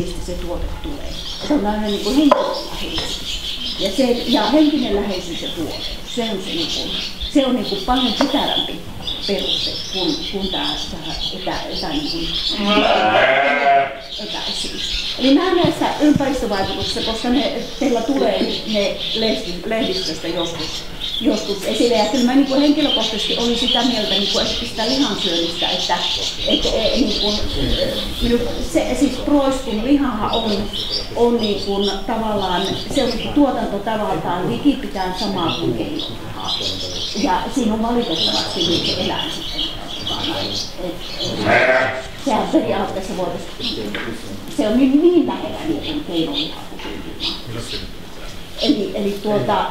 mistä se tuote tulee. Se on aina niin kuin henkilöläheisyys. Ja henkinen läheisyys ja tuote, se on niin kuin paljon pitävämpi peruste kuin tämä etäisyys. Eli nämä näistä ympäristövaikutuksista, koska teillä tulee ne lehdistöstä joskus esille. Ja kyllä mä niin kuin henkilökohtaisesti olin sitä mieltä niin kuin sitä lihansyönnistä, että niin kuin, siis proiskun lihahan on niin kuin, tavallaan, se on niin tuotanto tavallaan likipitään samaa kuin keitolihaa. Ja siinä on valitettavasti niitä eläin sitten. Sehän periaatteessa voitaisiin, se on niin lähellä niin keitolihaa kuin keitolihaa. Eli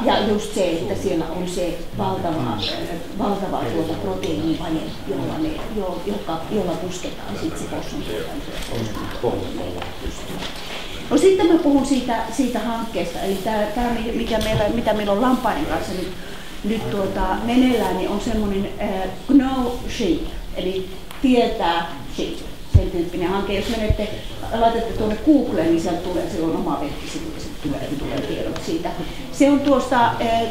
ja just se, että siellä on se valtava proteiinivaje, jolla pusketaan sitten se possun tuotanto. No sitten mä puhun siitä hankkeesta, eli tämä mitä meillä on lampaiden kanssa nyt meneillään, niin on semmoinen Know Sheep, eli tietää sheep, sen tyyppinen hanke. Jos laitatte tuonne Googleen, niin sieltä tulee silloin oma web-sivu ja sitten tulee tiedot siitä. Se on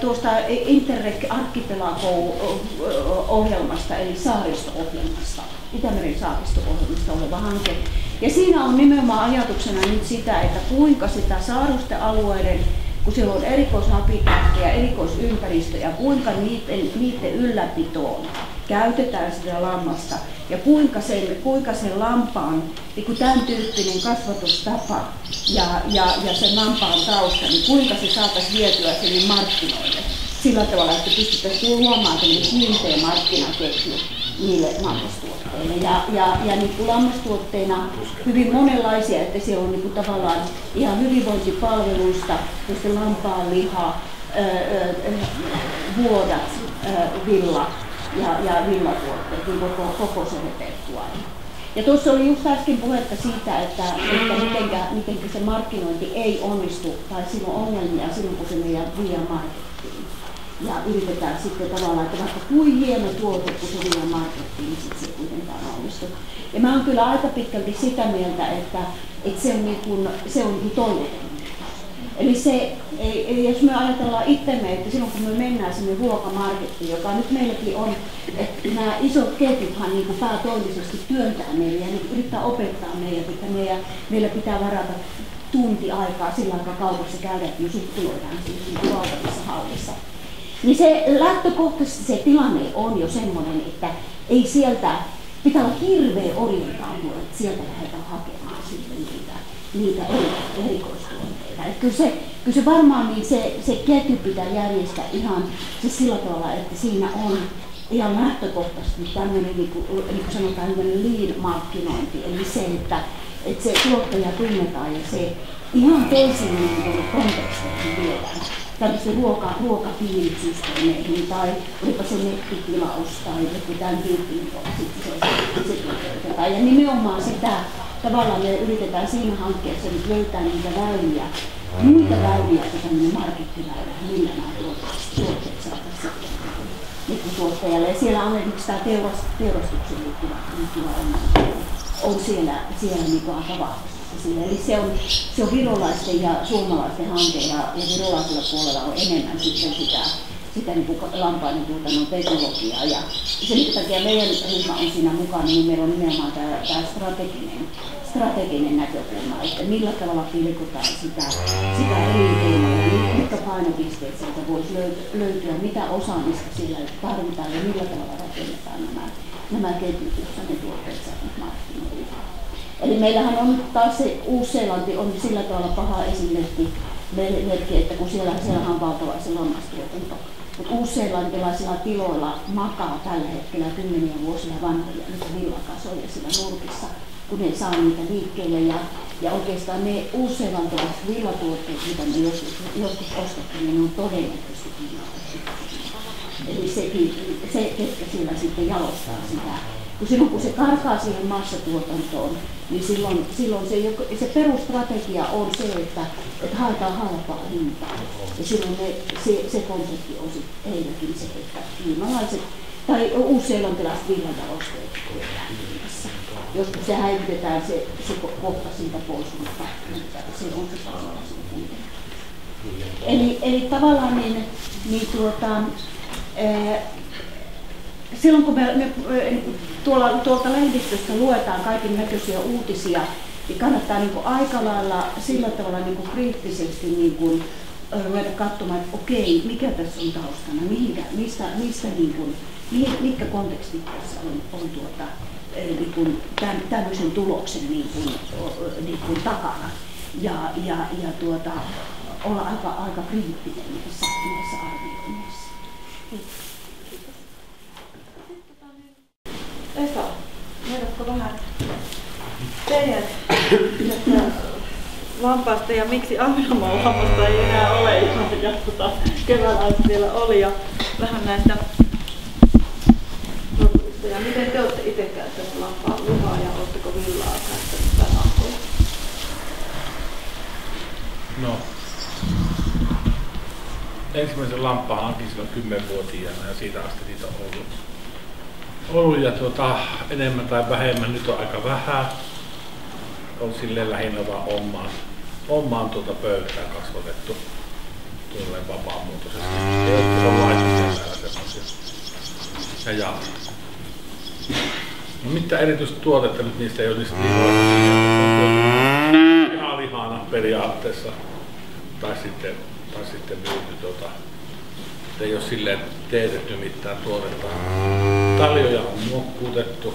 tuosta Interreg Archipelago-ohjelmasta, eli saaristo-ohjelmasta, Itämeren saaristo-ohjelmasta oleva hanke. Ja siinä on nimenomaan ajatuksena nyt sitä, että kuinka sitä saarustealueiden, kun siellä on erikoishabitaattia ja erikoisympäristö, ja kuinka niiden ylläpitoon käytetään sitä lammasta, ja kuinka sen lampaan niin tämän tyyppinen kasvatustapa ja sen lampaan tausta, niin kuinka se saataisiin vietyä sinne markkinoille sillä tavalla, että pystyttäisiin luomaan kiinteä markkinaketju niille lammastuotteille. Ja niin kuin lammastuotteina hyvin monenlaisia, että siellä on niin kuin tavallaan ihan hyvinvointipalveluista, josta lampaan liha, vuodat, villa ja villatuotteet, niin koko se repertuaari. Ja tuossa oli just äsken puhetta siitä, että miten se markkinointi ei onnistu, tai siinä on ongelmia silloin, kun se meidän liian markkinointiin. Ja yritetään sitten tavallaan, että vaikka kuin hieno tuote, kun se liian markkinointiin, niin sitten se kuitenkaan onnistu. Ja mä oon kyllä aika pitkälti sitä mieltä, että se on niin kuin toivoton. Eli jos me ajatellaan itsemme, että silloin kun me mennään sinne ruokamarkettiin, joka nyt meilläkin on, että nämä isot ketjuthan niin kuin päätoimisesti työntää meille ja yrittää opettaa meidät, että meillä pitää varata tunti aikaa sillä aikaa kaupassa käydä, että me suppuloidaan siis valtavissa hallissa. Niin se lähtökohtaisesti se tilanne on jo semmoinen, että ei sieltä, pitää olla hirveä orientautua, että sieltä lähdetään hakemaan sitten niitä erikoistuotteita. Kyllä se varmaan niin se ketju pitää järjestää ihan se sillä tavalla, että siinä on ihan lähtökohtaisesti tämmöinen, niin kuin sanotaan, lean-markkinointi, eli se, että se tuottaja tunnetaan ja se ihan toisiin niin konteksteihin viedään. Tällaisiin ruokapiirisysteemeihin tai olipa se nettitilaus tai joku tämän tyyppinen ja nimenomaan sitä tavallaan me yritetään siinä hankkeessa nyt löytää niitä väyliä, muita väyliä kuin tämmöinen markettiväylä, millä nämä tuotteet saataisiin sitten tuottajalle. Ja siellä on esimerkiksi tämä teurastuksen liittyvä on siellä niin kuin aika vahvasti. Eli se on virolaisten ja suomalaisten hanke ja virolaisella puolella on enemmän sitten sitä niin kuin lampaiden tuotannon teknologiaa. Ja sen takia meidän ryhmä on siinä mukana, niin meillä on nimenomaan tämä strateginen näkökulma, että millä tavalla pilkotaan sitä elinkeinoa ja mitkä painopisteet sieltä voisi löytyä, mitä osaamista sillä tarvitaan ja millä tavalla rakennetaan nämä ketjut, joissa ne tuotteet saavat markkinoille. Eli meillähän on nyt taas se Uusi-Seelanti on sillä tavalla paha esimerkki, että kun siellähän on valtava se lammastuotanto. Mutta uusseelantilaisilla tiloilla makaa tällä hetkellä 10 vuosia vanhoja villakasoja siellä nurkissa, kun ne saa niitä liikkeelle. Ja oikeastaan ne uusseelantilaiset villatuotteet, mitä me joskus ostettiin, ne on todennäköisesti kiinnostettu. Eli se, ketkä siellä sitten jalostaa sitä. Silloin kun se karkaa siihen massatuotantoon, niin silloin se perustrategia on se, että haetaan halpaa hintaa. Ja silloin se konsepti on heilläkin se, että kiinalaiset tai uusseelantilaiset villatalousteet myymässä. Joskus se häivytetään se kohta siitä pois, mutta se on se suomalaisen kuitenkin. Eli tavallaan silloin kun me tuolta lehdistöstä luetaan kaiken näköisiä uutisia, niin kannattaa aika lailla sillä tavalla kriittisesti ruveta katsomaan, että okei, mikä tässä on taustana, mitkä kontekstit tässä on tämmöisen tuloksen takana. Ja olla aika kriittinen näissä arvioinnissa. Esa, kerrotko vähän teidät lampaasta ja miksi Ahvenanmaan lammasta ei enää ole, ja keväällä vielä oli, ja vähän näistä rotuista. Ja miten te olette itse käyttäneet lampaan lihaa ja oletteko villaa käyttäneet tämän ahkoja? No, ensimmäisen lampaan hankin silloin 10-vuotiaana ja siitä asti niitä on ollut ja enemmän tai vähemmän, nyt on aika vähän. On silleen lähinnä vaan omaan pöytään kasvatettu tuolle vapaamuotoisesti. Ei ole laitoksia täällä semmoisia. Ja no mitä erityistä tuotetta nyt niistä ei ole niistä lihoista. Ihan lihana periaatteessa. Tai sitten myyty ei ole silleen teetetty mitään tuotetta. Taljoja on muokkuutettu,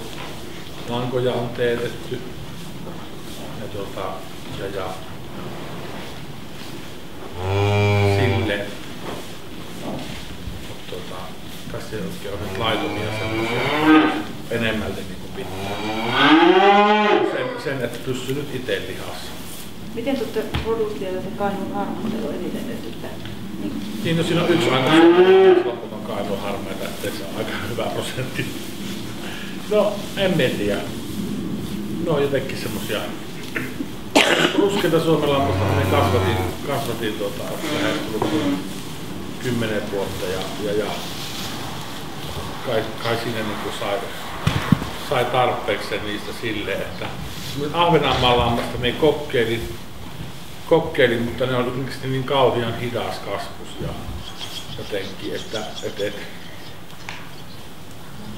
lankoja on teetetty ja sille tässä ei oikein ole nyt laitomia semmoisia enemmälti pitää. Sen, että pysyy nyt itse lihassa. Miten tuotte produstialla se Kainuun harmattelu eniten nyt? Niin, no siinä on yksi aina loputon Kainuun harmeita, ettei se on aika hyvä prosentti. No, en tiedä. No jotenkin semmosia ruskeita suomenlampasta, ne kasvatin lähestulkoon 10 vuotta ja kai siinä sai tarpeeksi niistä silleen, että Ahvenanmaan lammasta me kokeilin, mutta ne on niin kauhean hidas kasvus ja jotenkin, että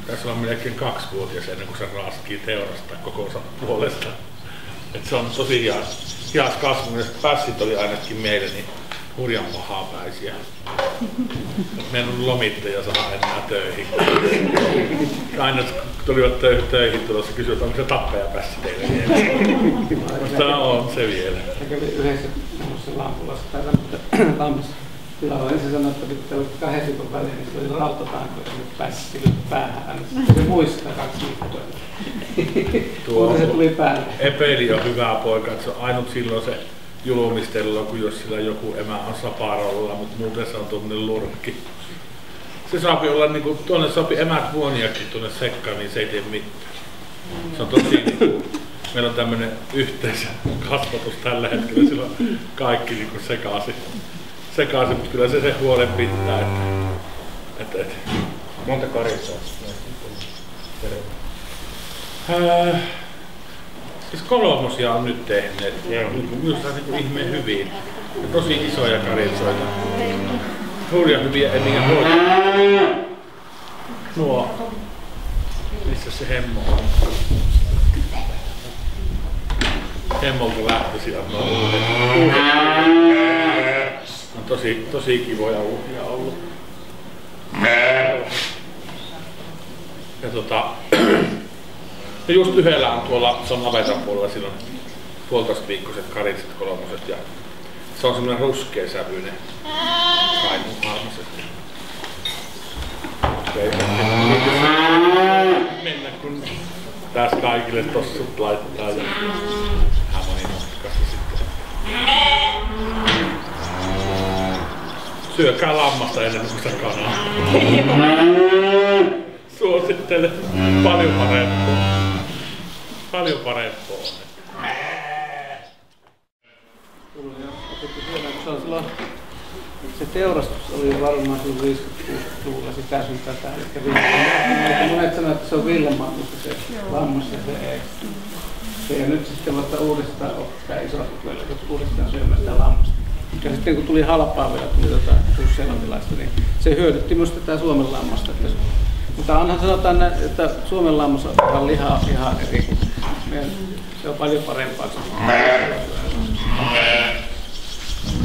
tässä on melkein 2-vuotias ennen kuin se raskii teurastaa kokonsa puolesta. Et se on tosi hidas kasvu, ja pässit oli ainakin meille niin hurjan pahapäisiä. Me en ollut lomittajia saada enää töihin. Aina tulivat töihin tulossa kysyä, että onko se tappajapässi teille vielä. Mutta on se vielä. Se kävi yhdessä lampulassa tai lampassa tilalla. Ensin sanoi, että pitää olla 2 viikon väliin, niin se oli rautatanko ja nyt pääsi sille päähän. Se muistaa 2 viikkoa. Tuo se tuli päälle. Epeli on hyvä poika, että se on ainut silloin se julmistelu, kun jos sillä joku emä on saparolla, mutta muuten se on tuommoinen lurkki. Se saapi olla niinku, tuonne saapi emät vuoniakin tuonne sekkaan, niin se ei tee mitään. Se on tosi niinku, meillä on tämmönen yhteiskasvatus tällä hetkellä, sillä on kaikki niinku sekaisin, mutta kyllä se huolen pitää, että Monta karitsaa? Siis 3 on nyt tehneet, minusta niin ihmeen hyvin. Ja tosi isoja karitsoita. Hurjan hyviä emiä hoitaa. Nuo. Missä se hemmo on? Hemmolta lähtösi on tosi kivoja uhia ollut. Ja just yhdellä on tuolla, se on navetan puolella, siinä on 1,5-viikkoiset karitset 3 ja se on semmoinen ruskeasävyinen Kainuun harmaset. Mennä kun tässä kaikille tossut laittaa ja vähän monimutkaista sitten. Syökää lammasta ennen kuin sitä kanaa. Suosittelen paljon parempaa. Paljon parempaa. Se on silloin se teurastus oli varmaan 50-60-luvulla sitä sun tätä. Monet sanoivat, että se on Ville-Mattusta se lammas ja se ei. Ja nyt sitten vasta uudestaan ottaa isot veljet uudestaan syömään sitä lammasta. Ja sitten kun tuli halpaa vielä, tuli uusseelantilaista, niin se hyödytti myös tätä Suomen lammasta. Mutta onhan sanotaan, että Suomen lammas on lihaa ihan eri. Se on paljon parempaa.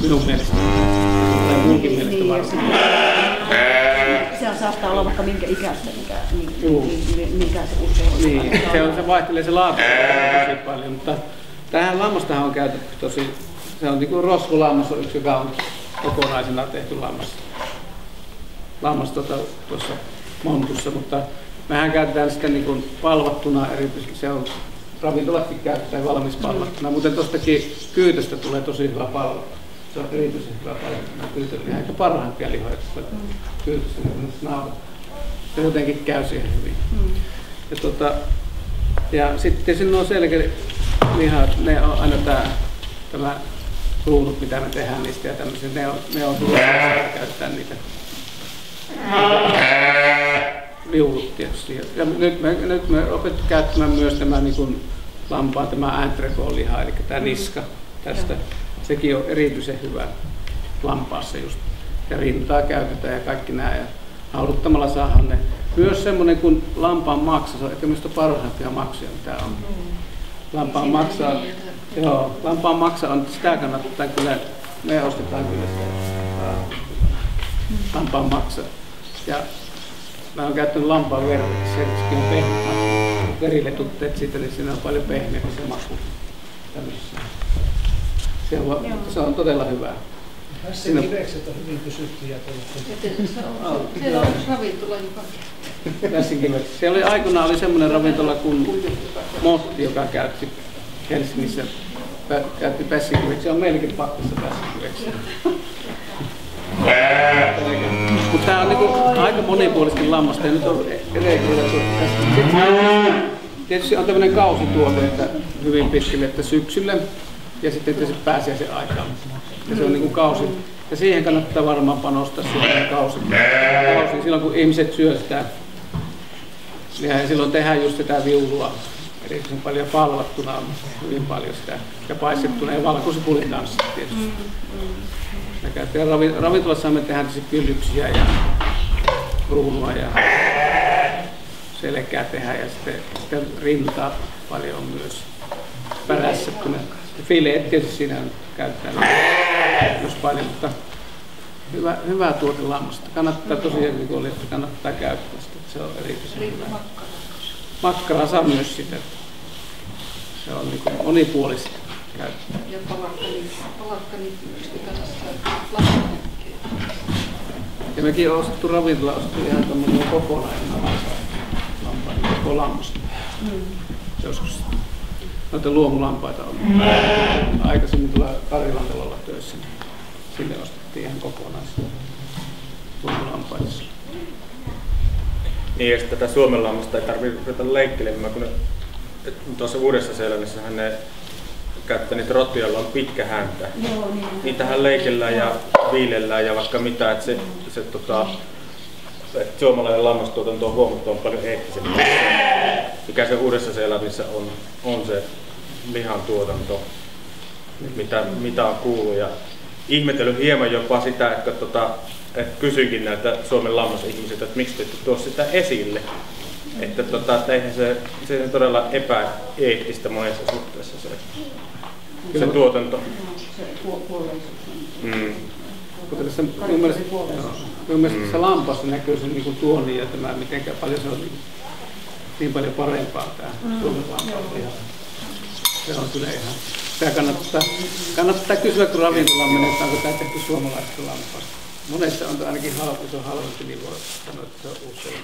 Minun mielestä. Tai munkin mielestä varsinkin. Se saattaa olla vaikka minkä ikäistä, mikä se usein on. Niin, se vaihtelee se laatu tosi paljon, mutta tähän lammastahan on käytetty tosi, se on niin kuin rosvolammas on yksi, joka on kokonaisena tehty lammas tuossa montussa, mutta mehän käytetään sitä niin kuin palvattuna erityisesti, se on ravintolatkin käyttää valmis palvattuna, mutta tuostakin kyytöstä tulee tosi hyvä palvattu. Se on erityisen hyvä palvattuna kyytöliha, eikä parhaimpia lihoja kyytössä, se jotenkin käy siihen hyvin. Ja sitten siinä on selkälihat, ne on aina tämä kruunut, mitä me tehdään niistä ja tämmöisiä, ne on hyvä käyttää niitä viulut tietysti. Ja nyt me opettu käyttämään myös tämä niin kuin lampaan tämä entrecôte-liha, eli tämä niska tästä. Sekin on erityisen hyvä lampaassa just. Ja rintaa käytetään ja kaikki nämä. Ja hauduttamalla saadaan ne. Myös semmoinen kuin lampaan maksa, se on ehkä minusta parhaimpia maksuja mitä on. Lampaan maksa on, sitä kannattaa kyllä, me ostetaan kyllä sitä lampaan maksa. Ja mä oon käyttänyt lampaan verta, sekin on pehmeä. Veriletutteet siitä, niin siinä on paljon pehmeämpi se maku. Se on todella hyvä. Tässä kivekset on hyvin kysyttyjä. Siellä on ravintola joka. Se oli aikoinaan semmoinen ravintola kuin Motti, joka käytti Helsingissä pässinkiveksiä. Se on meilläkin pakkassa pässinkiveksiä. Mutta tämä on niinku aika monipuolisesti lammasta ja nyt on tietysti on tämmöinen kausituote, että hyvin pitkälle, että syksyllä ja sitten tietysti pääsiäisen aikaan. Ja se on niinku kausi. Ja siihen kannattaa varmaan panostaa siihen kausi. Silloin kun ihmiset syö sitä, ja silloin tehdään just sitä viulua. Erityisen paljon palvattuna, hyvin paljon sitä. Ja paistettuna ja valkosipulin kanssa tietysti. Ravintolassa me tehdään kyllyksiä ja kruunua ja selkää tehdään ja sitten rintaa paljon myös perässä. Fileet tietysti siinä käytetään myös paljon, mutta hyvä tuote lammasta. Kannattaa tosiaan, niin kuin oli, että kannattaa käyttää sitä, se on erityisen hyvä. Makkaraa saa myös sitä. Se on niin kuin monipuolista käyttää. Ja palakka myöskin kannattaa lampaankkeja. Ja mekin on ostettu ravintola, ihan tämmöinen kokonainen lampaan, koko lammasta. Joskus noita luomulampaita on. Aikaisemmin tuolla Karilantelolla töissä, niin sinne ostettiin ihan kokonaisia luomulampaita. Niin, ja tätä Suomen lammasta ei tarvitse ruveta leikkelemään, kun tuossa Uudessa-Seelannissa ne käyttää niitä rottia, joilla on pitkä häntä. Niitähän leikellään ja viilellään ja vaikka mitä, että suomalainen lammastuotanto on huomattavan paljon eettisemmin. Mikä se Uudessa-Seelannissa on se lihan tuotanto, mitä on kuullut. Ja ihmetellyt hieman jopa sitä, että kysyinkin näiltä Suomen lammasihmisiltä, että miksi te ette tuo sitä esille. Että eihän se on todella epäeettistä monessa suhteessa se tuotanto. Minun mielestä tässä lampaassa näkyy se niin tuoni ja tämä, miten paljon se on niin paljon parempaa tämä Suomen lampaan. Se on kyllä ihan. Tämä kannattaa kysyä, kun ravintolaan menee, että onko tämä tehty suomalaisesta lampaasta. Monessa on ainakin halvempi, niin voi sanoa, että se on usein.